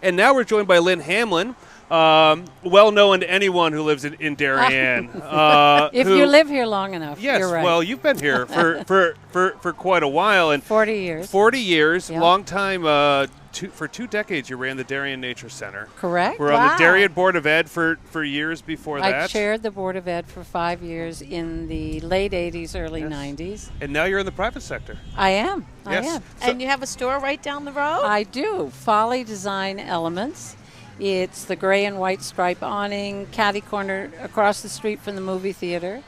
And now we're joined by Lynn Hamlen, well known to anyone who lives in Darien. If you live here long enough, yes, you're right. well, you've been here for quite a while. And 40 years. 40 years, Yep. long time. For 2 decades, you ran the Darien Nature Center. Correct. We're on the Darien Board of Ed for years before that. I chaired the Board of Ed for 5 years in the late 80s, early 90s. And now you're in the private sector. I am. Yes. I am. And you have a store right down the road? I do. Folly Design Elements. It's the gray and white stripe awning, catty corner across the street from the movie theater.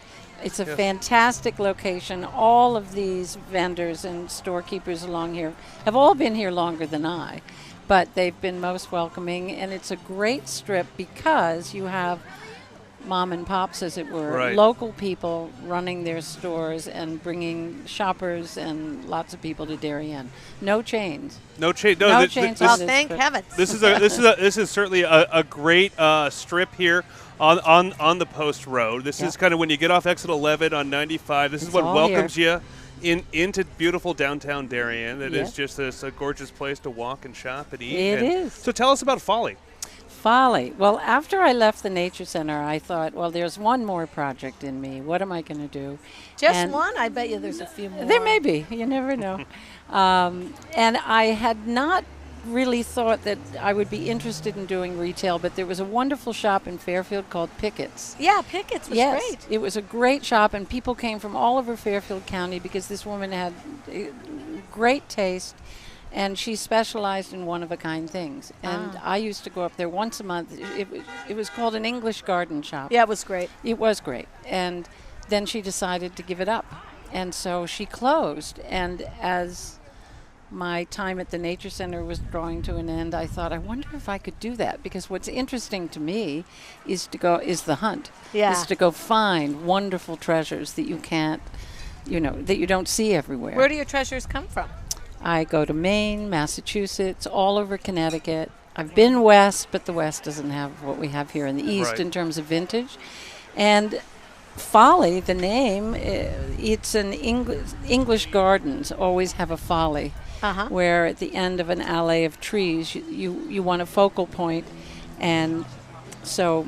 It's a fantastic location. All of these vendors and storekeepers along here have all been here longer than I, but they've been most welcoming, and it's a great strip because you have mom and pops, as it were, Right. local people running their stores and bringing shoppers and lots of people to Darien. No chains. No chains. No chains on Well, this thank strip. heavens. This is certainly a great strip here on the Post Road. This is kind of when you get off exit 11 on 95. This is what all welcomes you into beautiful downtown Darien. It is Yes. just a gorgeous place to walk and shop and eat. It is. So tell us about Folly. Folly. Well, after I left the Nature Center, I thought, well, there's one more project in me. What am I going to do? Just And one? I bet you there's a few more. There may be. You never know. And I had not really thought that I would be interested in doing retail, but there was a wonderful shop in Fairfield called Pickett's. Yeah, Pickett's was Yes, great. it was a great shop, and people came from all over Fairfield County because this woman had great taste, and she specialized in one-of-a-kind things. And I used to go up there once a month. It was called an English garden shop. Yeah, it was great. It was great. And then she decided to give it up. And so she closed. And as my time at the Nature Center was drawing to an end, I thought, I wonder if I could do that, because what's interesting to me is the hunt. Yeah. Is to go find wonderful treasures that you can't, that you don't see everywhere. Where do your treasures come from? I go to Maine, Massachusetts, all over Connecticut. I've been west, but the west doesn't have what we have here in the east Right. in terms of vintage. And Folly, the name, it's an English gardens always have a folly, where at the end of an alley of trees, you want a focal point, and so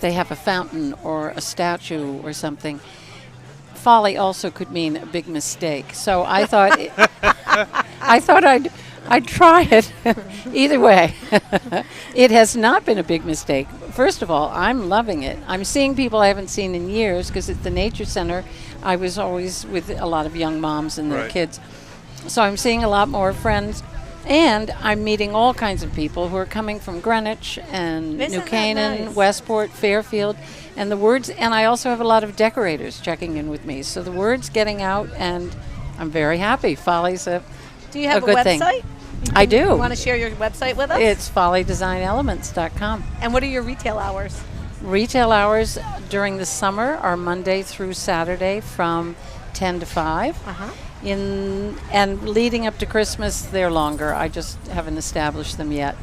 they have a fountain or a statue or something. Folly also could mean a big mistake. So I thought I'd try it. Either way, it has not been a big mistake. First of all, I'm loving it. I'm seeing people I haven't seen in years, because at the Nature Center, I was always with a lot of young moms and their Right. kids. So I'm seeing a lot more friends. And I'm meeting all kinds of people who are coming from Greenwich and Isn't New that Canaan, nice? Westport, Fairfield, and I also have a lot of decorators checking in with me. So the word's getting out, and I'm very happy. Folly's Do you have a good thing. website? I do. You want to share your website with us? It's follydesignElements.com. And what are your retail hours? Retail hours during the summer are Monday through Saturday from 10 to 5. And leading up to Christmas, they're longer. I just haven't established them yet.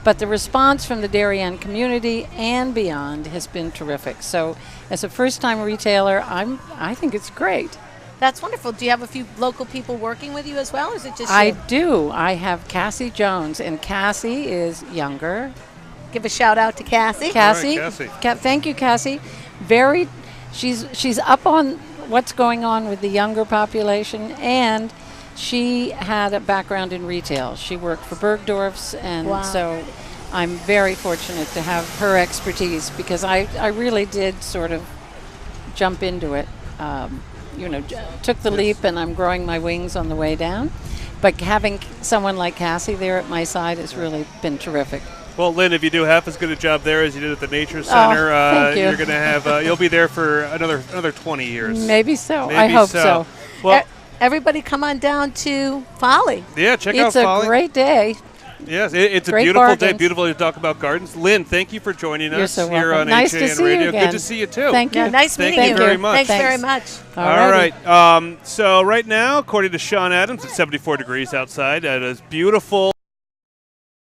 But the response from the Darien community and beyond has been terrific. So as a first-time retailer, I think it's great. That's wonderful. Do you have a few local people working with you as well, or is it just I you? do. I have Cassie Jones, and Cassie is younger. Give a shout out to Cassie. Cassie, Cassie. Thank you, Cassie. She's up on what's going on with the younger population, and she had a background in retail. She worked for Bergdorf's, and Wow. so I'm very fortunate to have her expertise, because I really did sort of jump into it. Took the leap, and I'm growing my wings on the way down. But having someone like Cassie there at my side has really been terrific. Well, Lynn, if you do half as good a job there as you did at the Nature Center, thank you. you're going to have you'll be there for another 20 years. Maybe so. Maybe I hope so. Well, Everybody come on down to Folly. yeah, check out It's a Folly. great day. Yes, it's a Great beautiful day. bargains. Beautiful to talk about gardens. Lynn, thank you for joining You're us so here welcome. on Nice to HAN see you Radio. again. Good to see you too. Thank you. Yeah, nice Thank meeting you very much. Thanks very Thanks. much. All right. So right now, according to Sean Adams, it's 74 degrees outside. That is beautiful.